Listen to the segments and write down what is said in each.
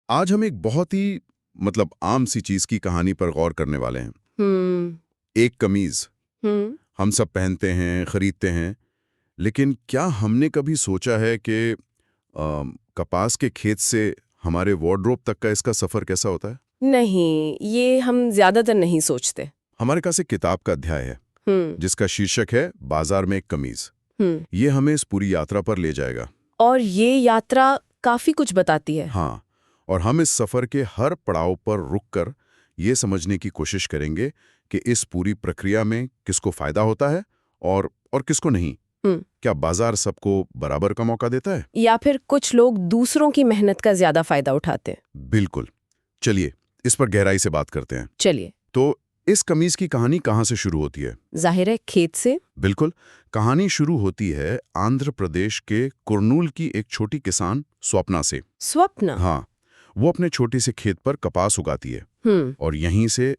आज हम एक बहुत ही आम सी चीज की कहानी पर गौर करने वाले हैं। एक कमीज हम्म हम सब पहनते हैं, खरीदते हैं, लेकिन क्या हमने कभी सोचा है कि कपास के खेत से हमारे वार्डरोब तक का इसका सफर कैसा होता है? नहीं, ये हम ज्यादातर नहीं सोचते। हमारे पास एक किताब का अध्याय है हम्म जिसका शीर्षक है बाजार में एक कमीज। हम्म ये हमें इस पूरी यात्रा पर ले जाएगा। और ये यात्रा काफी कुछ बताती है। हाँ, और हम इस सफर के हर पड़ाव पर रुककर ये समझने की कोशिश करेंगे कि इस पूरी प्रक्रिया में किसको फायदा होता है और किसको नहीं। हम्म क्या बाजार सबको बराबर का मौका देता है? या फिर कुछ लोग दूसरों की मेहनत का ज्यादा फायदा उठाते हैं। बिल्कुल। चलिए इस पर गहराई से बात करते हैं। चलिए। तो इस कमीज की कहानी कहाँ से शुरू होती है? जाहिर है खेत से। बिल्कुल। कहानी शुरू होती है आंध्र प्रदेश के कुर्नूल की एक छोटी किसान स्वप्ना से। स्वप्न। हाँ, वो अपने छोटे से खेत पर कपास उगाती है और यहीं से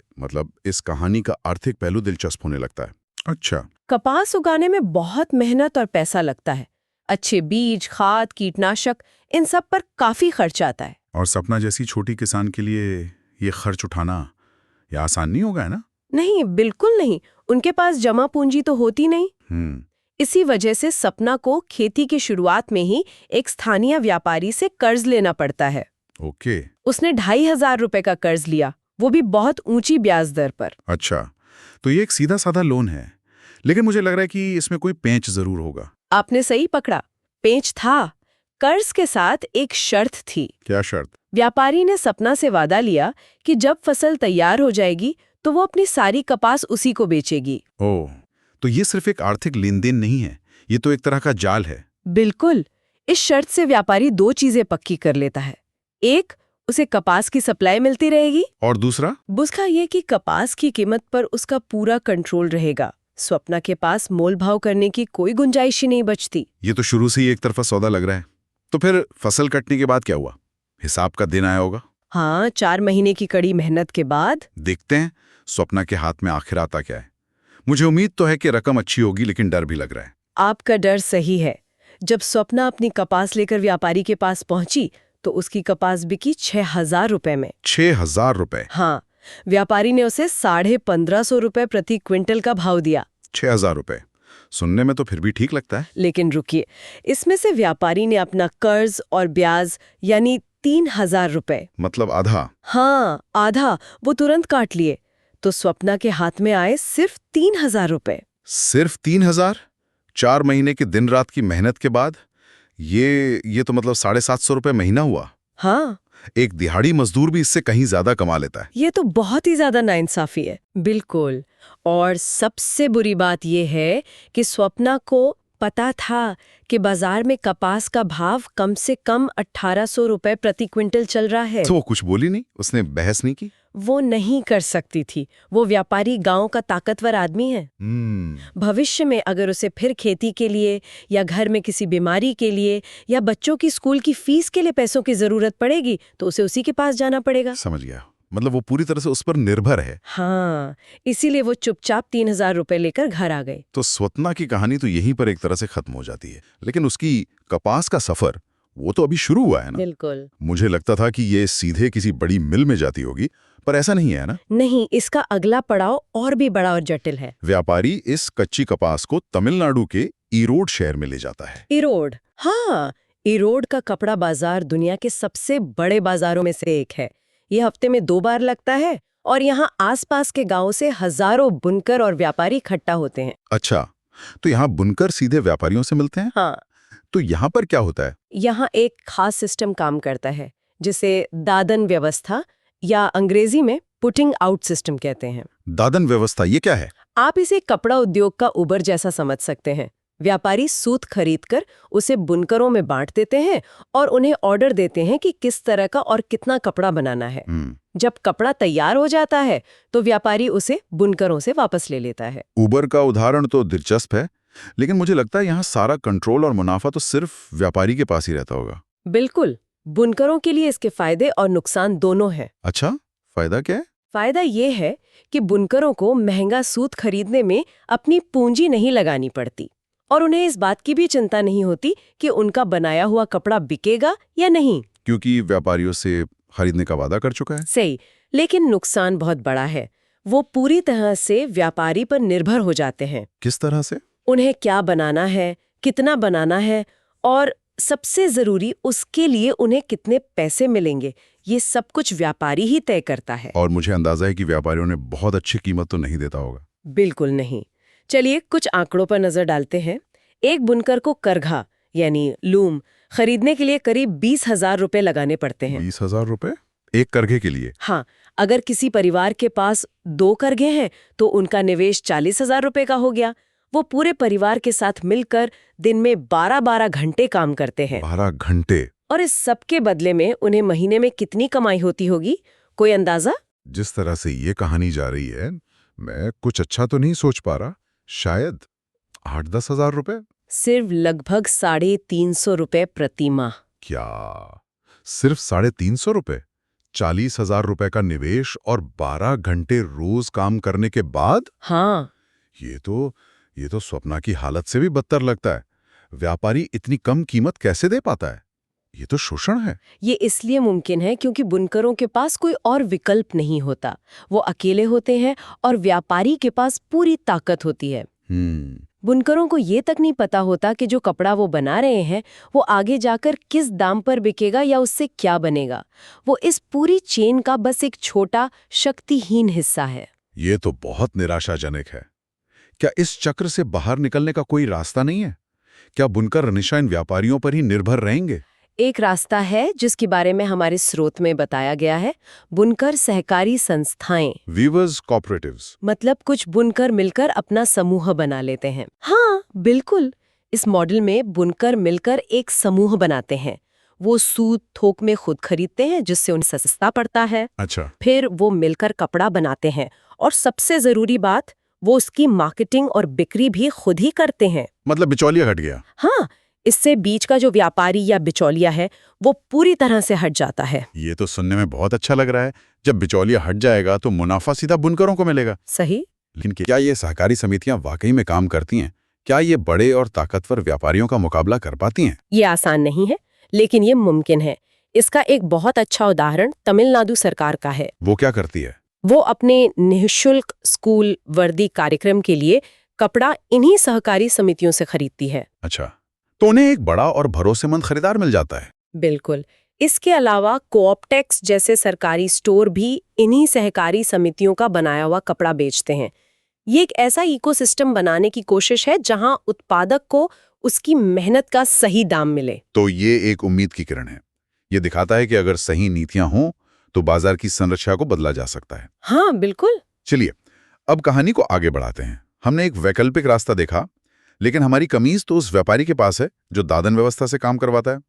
इस कहानी का आर्थिक पहलू दिलचस्प होने लगता है। अच्छा। कपास उगाने में बहुत मेहनत और पैसा लगता है। अच्छे बीज, खाद, कीटनाशक, इन सब पर काफी खर्च आता है। और सपना जैसी छोटी किसान के लिए ये खर्च उठाना ये आसान नहीं होगा, है ना? नहीं, बिल्कुल नहीं। उनके पास जमा पूंजी तो होती नहीं। इसी वजह से सपना को खेती की शुरुआत में ही एक स्थानीय व्यापारी से कर्ज लेना पड़ता है। ओके। उसने 2,500 रुपए का कर्ज लिया, वो भी बहुत ऊंची ब्याज दर पर। अच्छा, तो ये एक सीधा साधा लोन है, लेकिन मुझे लग रहा है कि इसमें कोई पेंच जरूर होगा। आपने सही पकड़ा, पेंच था। कर्ज के साथ एक शर्त थी। क्या शर्त? व्यापारी ने सपना से वादा लिया कि जब फसल तैयार हो जाएगी तो वो अपनी सारी कपास उसी को बेचेगी। ओह, तो ये सिर्फ एक आर्थिक लेन देन नहीं है, ये तो एक तरह का जाल है। बिल्कुल। इस शर्त से व्यापारी दो चीजें पक्की कर लेता है। एक, उसे कपास की सप्लाई मिलती रहेगी, और दूसरा ये कि कपास की कीमत पर उसका पूरा कंट्रोल रहेगा। स्वप्ना के पास मोल भाव करने की कोई गुंजाइश ही नहीं बचती। ये तो शुरू से ही एक तरफा सौदा लग रहा है। तो फिर फसल कटने के बाद क्या हुआ? हिसाब का दिन आया होगा। हाँ, 4 महीने की कड़ी मेहनत के बाद देखते हैं स्वप्ना के हाथ में आखिर आता क्या है। मुझे उम्मीद तो है कि रकम अच्छी होगी, लेकिन डर भी लग रहा है। आपका डर सही है। जब स्वप्ना अपनी कपास लेकर व्यापारी के पास पहुंची तो उसकी कपास बिकी 6,000 रुपए में। 6,000 रुपए? हाँ, व्यापारी ने उसे 1,550 रुपए प्रति क्विंटल का भाव दिया। 6,000 रुपए सुनने में तो फिर भी ठीक लगता है। लेकिन रुकिए, इसमें से व्यापारी ने अपना कर्ज और ब्याज यानी 3,000 रुपए, मतलब आधा? हाँ आधा, वो तुरंत काट लिए। तो स्वप्ना के हाथ में आए सिर्फ 3,000 रुपए। सिर्फ 3,000? 4 महीने की दिन रात की मेहनत के बाद? ये तो 750 रुपए महीना हुआ। हाँ, एक दिहाड़ी मजदूर भी इससे कहीं ज्यादा कमा लेता है। ये तो बहुत ही ज्यादा नाइंसाफी है। बिल्कुल। और सबसे बुरी बात यह है कि स्वप्ना को पता था कि बाजार में कपास का भाव कम से कम 1,800 रुपए प्रति क्विंटल चल रहा है। तो वो कुछ बोली नहीं? उसने बहस नहीं की? वो नहीं कर सकती थी। वो व्यापारी गांव का ताकतवर आदमी है। भविष्य में अगर उसे फिर खेती के लिए या घर में किसी बीमारी के लिए या बच्चों की स्कूल की फीस के लिए पैसों की जरूरत पड़ेगी तो उसे उसी के पास जाना पड़ेगा। समझ गया। वो पूरी तरह से उस पर निर्भर है। हाँ, इसीलिए वो चुपचाप 3,000 रुपए लेकर घर आ गए। तो स्वप्ना की कहानी तो यहीं पर एक तरह से खत्म हो जाती है, लेकिन उसकी कपास का सफर वो तो अभी शुरू हुआ है ना? बिल्कुल। मुझे लगता था कि ये सीधे किसी बड़ी मिल में जाती होगी, पर ऐसा नहीं है ना? नहीं, इसका अगला पड़ाव और भी बड़ा और जटिल है। व्यापारी इस कच्ची कपास को तमिलनाडु के ईरोड शहर में ले जाता है। ईरोड? हाँ, ईरोड का कपड़ा बाजार दुनिया के सबसे बड़े बाजारों में से एक है। ये हफ्ते में 2 बार लगता है और यहाँ आसपास के गांवों से हजारों बुनकर और व्यापारी इकट्ठा होते हैं। अच्छा, तो यहाँ बुनकर सीधे व्यापारियों से मिलते हैं? हाँ। तो यहाँ पर क्या होता है? यहाँ एक खास सिस्टम काम करता है जिसे दादन व्यवस्था या अंग्रेजी में पुटिंग आउट सिस्टम कहते हैं। दादन व्यवस्था ये क्या है? आप इसे कपड़ा उद्योग का उबर जैसा समझ सकते हैं। व्यापारी सूत खरीदकर उसे बुनकरों में बांट देते हैं और उन्हें ऑर्डर देते हैं कि किस तरह का और कितना कपड़ा बनाना है। जब कपड़ा तैयार हो जाता है तो व्यापारी उसे बुनकरों से वापस ले लेता है। उबर का उदाहरण तो दिलचस्प है, लेकिन मुझे लगता है यहाँ सारा कंट्रोल और मुनाफा तो सिर्फ व्यापारी के पास ही रहता होगा। बिल्कुल। बुनकरों के लिए इसके फायदे और नुकसान दोनों हैं। अच्छा, फायदा क्या है? फायदा ये है कि बुनकरों को महंगा सूत खरीदने में अपनी पूंजी नहीं लगानी पड़ती और उन्हें इस बात की भी चिंता नहीं होती कि उनका बनाया हुआ कपड़ा बिकेगा या नहीं, क्योंकि व्यापारियों से खरीदने का वादा कर चुका है। सही, लेकिन नुकसान बहुत बड़ा है। वो पूरी तरह से व्यापारी पर निर्भर हो जाते हैं। किस तरह से? उन्हें क्या बनाना है, कितना बनाना है और सबसे जरूरी उसके लिए उन्हें कितने पैसे मिलेंगे, ये सब कुछ व्यापारी ही तय करता है। और मुझे अंदाजा है कि व्यापारियों ने बहुत अच्छी कीमत तो नहीं देता होगा। बिल्कुल नहीं। चलिए कुछ आंकड़ों पर नजर डालते हैं। एक बुनकर को करघा यानी लूम खरीदने के लिए करीब 20,000 रुपए लगाने पड़ते हैं। 20,000 रुपए एक करघे के लिए? हाँ, अगर किसी परिवार के पास 2 करघे हैं तो उनका निवेश 40,000 रुपए का हो गया। वो पूरे परिवार के साथ मिलकर दिन में 12-12 घंटे काम करते हैं। 12 घंटे? और इस सब के बदले में उन्हें महीने में कितनी कमाई होती होगी, कोई अंदाजा? जिस तरह से ये कहानी जा रही है, मैं कुछ अच्छा तो नहीं सोच पा रहा। शायद 8-10 हजार रुपए? सिर्फ लगभग 350 रुपए प्रति माह। क्या सिर्फ 350 रुपए? 40,000 रुपए का निवेश और 12 घंटे रोज काम करने के बाद? हाँ, ये तो स्वप्ना की हालत से भी बदतर लगता है। व्यापारी इतनी कम कीमत कैसे दे पाता है? ये तो शोषण है। ये इसलिए मुमकिन है क्योंकि बुनकरों के पास कोई और विकल्प नहीं होता। वो अकेले होते हैं और व्यापारी के पास पूरी ताकत होती है। बुनकरों को ये तक नहीं पता होता कि जो कपड़ा वो बना रहे हैं वो आगे जाकर किस दाम पर बिकेगा या उससे क्या बनेगा। वो इस पूरी चेन का बस एक छोटा शक्तिहीन हिस्सा है। ये तो बहुत निराशाजनक है। क्या इस चक्र से बाहर निकलने का कोई रास्ता नहीं है? क्या बुनकर हमेशा इन व्यापारियों पर ही निर्भर रहेंगे? एक रास्ता है जिसके बारे में हमारे स्रोत में बताया गया है। बुनकर सहकारी संस्थाएं, वीवर्स कोऑपरेटिव्स। मतलब कुछ बुनकर मिलकर अपना समूह बना लेते हैं। हाँ, बिल्कुल। इस मॉडल में बुनकर मिलकर एक समूह बनाते हैं। वो सूत थोक में खुद खरीदते हैं जिससे उन्हें सस्ता पड़ता है। अच्छा। फिर वो मिलकर कपड़ा बनाते हैं और सबसे जरूरी बात, वो उसकी मार्केटिंग और बिक्री भी खुद ही करते हैं। मतलब बिचौलिया हट गया। हाँ, इससे बीच का जो व्यापारी या बिचौलिया है वो पूरी तरह से हट जाता है। ये तो सुनने में बहुत अच्छा लग रहा है। जब बिचौलिया हट जाएगा तो मुनाफा सीधा बुनकरों को मिलेगा। सही। लेकिन क्या ये सहकारी समितियां वाकई में काम करती हैं? क्या ये बड़े और ताकतवर व्यापारियों का मुकाबला कर पाती हैं? ये आसान नहीं है, लेकिन ये मुमकिन है। इसका एक बहुत अच्छा उदाहरण तमिलनाडु सरकार का है। वो क्या करती है? वो अपने निःशुल्क स्कूल वर्दी कार्यक्रम के लिए कपड़ा इन्हीं सहकारी समितियों से खरीदती है। अच्छा, तो उन्हें एक बड़ा और भरोसेमंद खरीदार मिल जाता है। बिल्कुल। इसके अलावा कोऑप्टेक्स जैसे सरकारी स्टोर भी इन्हीं सहकारी समितियों का बनाया हुआ कपड़ा बेचते हैं। ये एक ऐसा इकोसिस्टम बनाने की कोशिश है जहां उत्पादक को उसकी मेहनत का सही दाम मिले। तो ये एक उम्मीद की किरण है। ये दिखाता है कि अगर सही नीतियां हों तो बाजार की संरचना को बदला जा सकता है। हाँ, बिल्कुल। चलिए, अब कहानी को आगे बढ़ाते हैं। हमने एक वैकल्पिक रास्ता देखा, लेकिन हमारी कमीज तो उस व्यापारी के पास है जो दादन व्यवस्था से काम करवाता है।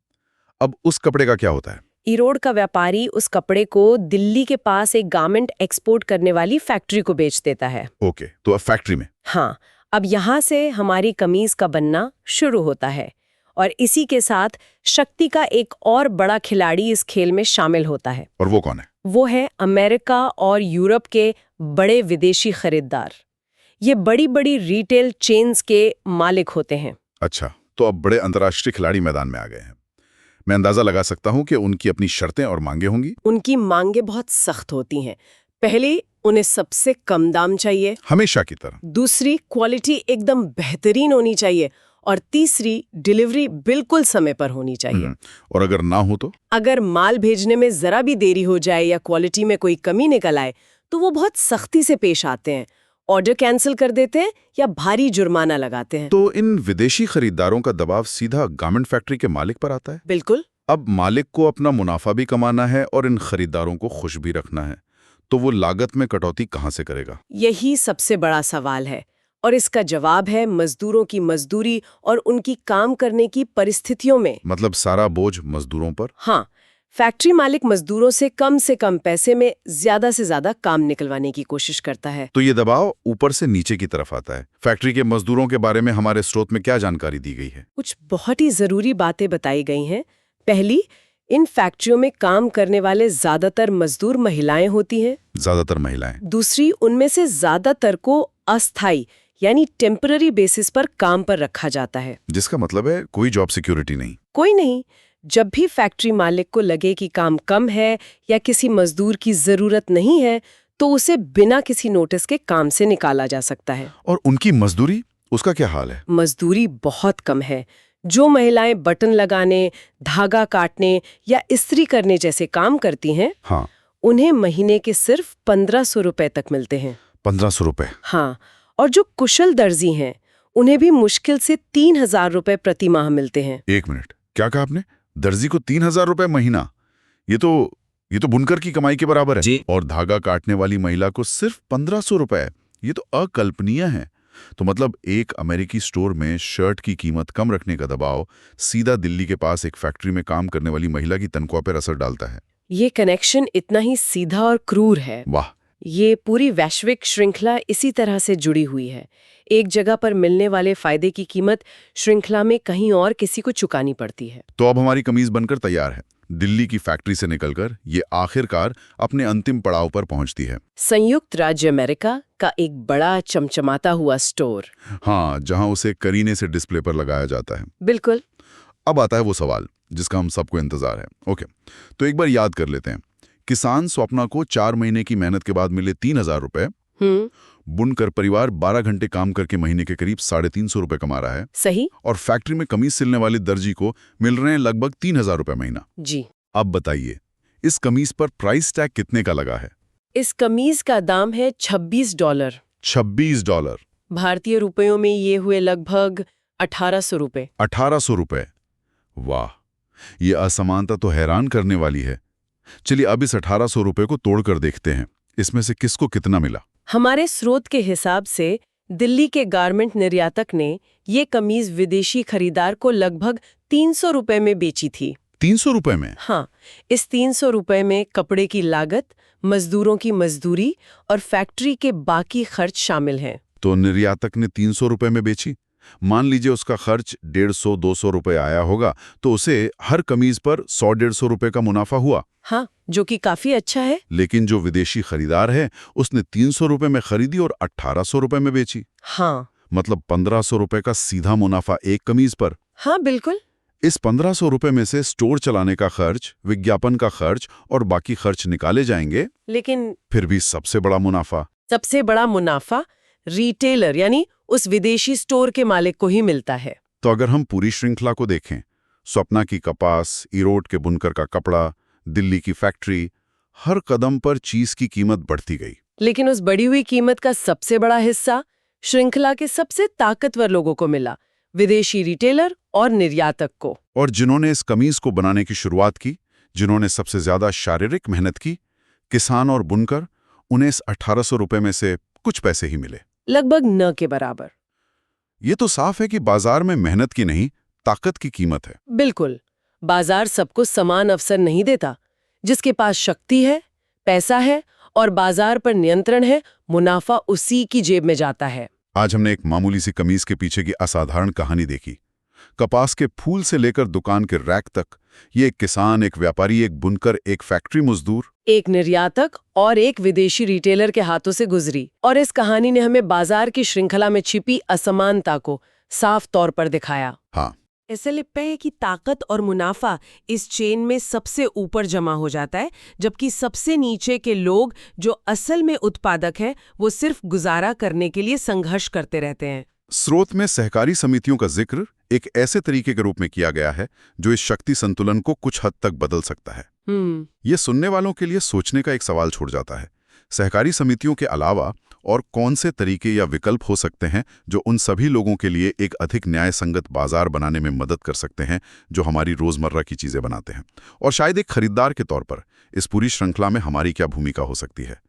अब उस कपड़े का क्या होता है? ईरोड का व्यापारी उस कपड़े को दिल्ली के पास एक गारमेंट एक्सपोर्ट करने वाली फैक्ट्री को बेच देता है। ओके, तो अब फैक्ट्री में। हाँ, अब यहाँ से हमारी कमीज का बनना शुरू होता है और इसी के साथ शक्ति का एक और बड़ा खिलाड़ी इस खेल में शामिल होता है। और वो कौन है? वो है अमेरिका और यूरोप के बड़े विदेशी खरीदार। ये बड़ी बड़ी रिटेल चेन्स के मालिक होते हैं। अच्छा, तो अब बड़े अंतर्राष्ट्रीय खिलाड़ी मैदान में आ गए हैं। मैं अंदाजा लगा सकता हूं कि उनकी अपनी शर्तें और मांगे होंगी। उनकी मांगे बहुत सख्त होती हैं। पहले, उन्हें सबसे कम दाम चाहिए, हमेशा की तरह। दूसरी, क्वालिटी एकदम बेहतरीन होनी चाहिए और तीसरी, डिलीवरी बिल्कुल समय पर होनी चाहिए। और अगर ना हो तो? अगर माल भेजने में जरा भी देरी हो जाए या क्वालिटी में कोई कमी निकल आए तो वो बहुत सख्ती से पेश आते हैं, ऑर्डर कैंसिल कर देते हैं या भारी जुर्माना लगाते हैं। तो इन विदेशी खरीदारों का दबाव सीधा गारमेंट फैक्ट्री के मालिक पर आता है? बिल्कुल। अब मालिक को अपना मुनाफा भी कमाना है और इन खरीदारों को खुश भी रखना है, तो वो लागत में कटौती कहां से करेगा? यही सबसे बड़ा सवाल है और इसका जवाब है मजदूरों की मजदूरी और उनकी काम करने की परिस्थितियों में। मतलब सारा बोझ मजदूरों पर? हाँ, फैक्ट्री मालिक मजदूरों से कम पैसे में ज्यादा से ज्यादा काम निकलवाने की कोशिश करता है। तो ये दबाव ऊपर से नीचे की तरफ आता है। फैक्ट्री के मजदूरों के बारे में हमारे स्रोत में क्या जानकारी दी गई है? कुछ बहुत ही जरूरी बातें बताई गई हैं। पहली, इन फैक्ट्रियों में काम करने वाले ज्यादातर मजदूर महिलाएं होती हैं। ज्यादातर महिलाएं? दूसरी, उनमें से ज्यादातर को अस्थायी यानी टेम्पररी बेसिस पर काम पर रखा जाता है। जिसका मतलब है कोई जॉब सिक्योरिटी नहीं। कोई नहीं। जब भी फैक्ट्री मालिक को लगे कि काम कम है या किसी मजदूर की जरूरत नहीं है, तो उसे बिना किसी नोटिस के काम से निकाला जा सकता है। और उनकी मजदूरी, उसका क्या हाल है? मजदूरी बहुत कम है। जो महिलाएं बटन लगाने, धागा काटने या इस्त्री करने जैसे काम करती हैं, हाँ, उन्हें महीने के सिर्फ 1500 रुपए तक मिलते हैं। 1500 रुपए? हाँ, और जो कुशल दर्जी हैं, उन्हें भी मुश्किल से 3000 रुपए प्रति माह मिलते हैं। 1 मिनट, क्या कहा आपने? दर्जी को 3000 रुपए महीना? ये तो बुनकर की कमाई के बराबर है। जी। और धागा काटने वाली महिला को सिर्फ 1500 रुपए? ये तो अकल्पनीय है। तो मतलब एक अमेरिकी स्टोर में शर्ट की कीमत कम रखने का दबाव सीधा दिल्ली के पास एक फैक्ट्री में काम करने वाली महिला की तनख्वाह पर असर डालता है। ये कनेक्शन इतना ही सीधा और क्रूर है। वाह! ये पूरी वैश्विक श्रृंखला इसी तरह से जुड़ी हुई है। एक जगह पर मिलने वाले फायदे की कीमत श्रृंखला में कहीं और किसी को चुकानी पड़ती है। तो अब हमारी कमीज बनकर तैयार है। दिल्ली की फैक्ट्री से निकलकर ये आखिरकार अपने अंतिम पड़ाव पर पहुंचती है। संयुक्त राज्य अमेरिका का एक बड़ा चमचमाता हुआ स्टोर। हाँ, जहां उसे करीने से डिस्प्ले पर लगाया जाता है। बिल्कुल। अब आता है वो सवाल जिसका हम सबको इंतजार है। ओके, तो एक बार याद कर लेते हैं। किसान स्वप्ना को 4 महीने की मेहनत के बाद मिले 3000 रुपए। बुनकर परिवार 12 घंटे काम करके महीने के करीब 350 रुपए कमा रहा है। सही। और फैक्ट्री में कमीज सिलने वाले दर्जी को मिल रहे हैं लगभग 3000 रुपए महीना। जी। अब बताइए, इस कमीज पर प्राइस टैग कितने का लगा है? इस कमीज का दाम है $26। $26। भारतीय रुपयों में ये हुए लगभग 1800 रुपए। 1800 रुपए? वाह, ये असमानता तो हैरान करने वाली है। चलिए अब इस 1800 रुपए को तोड़कर देखते हैं, इसमें से किसको कितना मिला। हमारे स्रोत के हिसाब से दिल्ली के गारमेंट निर्यातक ने ये कमीज विदेशी खरीदार को लगभग 300 रुपए में बेची थी। 300 रुपए में? हाँ, इस 300 रुपए में कपड़े की लागत, मजदूरों की मजदूरी और फैक्ट्री के बाकी खर्च शामिल हैं। तो निर्यातक ने 300 रुपए में बेची। मान लीजिए उसका खर्च 150-200 रुपए आया होगा, तो उसे हर कमीज पर 100-150 रुपए का मुनाफा हुआ। हाँ, जो कि काफी अच्छा है। लेकिन जो विदेशी खरीदार है उसने 300 रुपए में खरीदी और 1800 रुपए में बेची। हाँ, मतलब 1500 रुपए का सीधा मुनाफा एक कमीज पर। हाँ बिल्कुल। इस 1500 रुपए में से स्टोर चलाने का खर्च, विज्ञापन का खर्च और बाकी खर्च निकाले जाएंगे, लेकिन फिर भी सबसे बड़ा मुनाफा रिटेलर यानी उस विदेशी स्टोर के मालिक को ही मिलता है। तो अगर हम पूरी श्रृंखला को देखें, स्वप्ना की कपास, इरोड के बुनकर का कपड़ा, दिल्ली की फैक्ट्री, हर कदम पर चीज की कीमत बढ़ती गई। लेकिन उस बढ़ी हुई कीमत का सबसे बड़ा हिस्सा श्रृंखला के सबसे ताकतवर लोगों को मिला, विदेशी रिटेलर और निर्यातक को। और जिन्होंने इस कमीज को बनाने की शुरुआत की, जिन्होंने सबसे ज्यादा शारीरिक मेहनत की, किसान और बुनकर, उन्हें इस 1800 रुपए में से कुछ पैसे ही मिले, लगभग न के बराबर। ये तो साफ है कि बाजार में मेहनत की नहीं, ताकत की कीमत है। बिल्कुल। बाजार सबको समान अवसर नहीं देता। जिसके पास शक्ति है, पैसा है और बाजार पर नियंत्रण है, मुनाफा उसी की जेब में जाता है। आज हमने एक मामूली सी कमीज के पीछे की असाधारण कहानी देखी। कपास के फूल से लेकर दुकान के रैक तक, ये एक किसान, एक व्यापारी, एक बुनकर, एक फैक्ट्री मजदूर, एक निर्यातक और एक विदेशी रिटेलर के हाथों से गुजरी। और इस कहानी ने हमें बाजार की श्रृंखला में छिपी असमानता को साफ तौर पर दिखाया। हाँ, ऐसे लगता है कि ताकत और मुनाफा इस चेन में सबसे ऊपर जमा हो जाता है, जबकि सबसे नीचे के लोग जो असल में उत्पादक हैं, वो सिर्फ गुजारा करने के लिए संघर्ष करते रहते हैं। स्रोत में सहकारी समितियों का जिक्र एक ऐसे तरीके के रूप में किया गया है जो इस शक्ति संतुलन को कुछ हद तक बदल सकता है। ये सुनने वालों के लिए सोचने का एक सवाल छोड़ जाता है। सहकारी समितियों के अलावा और कौन से तरीके या विकल्प हो सकते हैं जो उन सभी लोगों के लिए एक अधिक न्याय संगत बाजार बनाने में मदद कर सकते हैं जो हमारी रोजमर्रा की चीजें बनाते हैं। और शायद एक खरीदार के तौर पर इस पूरी श्रृंखला में हमारी क्या भूमिका हो सकती है।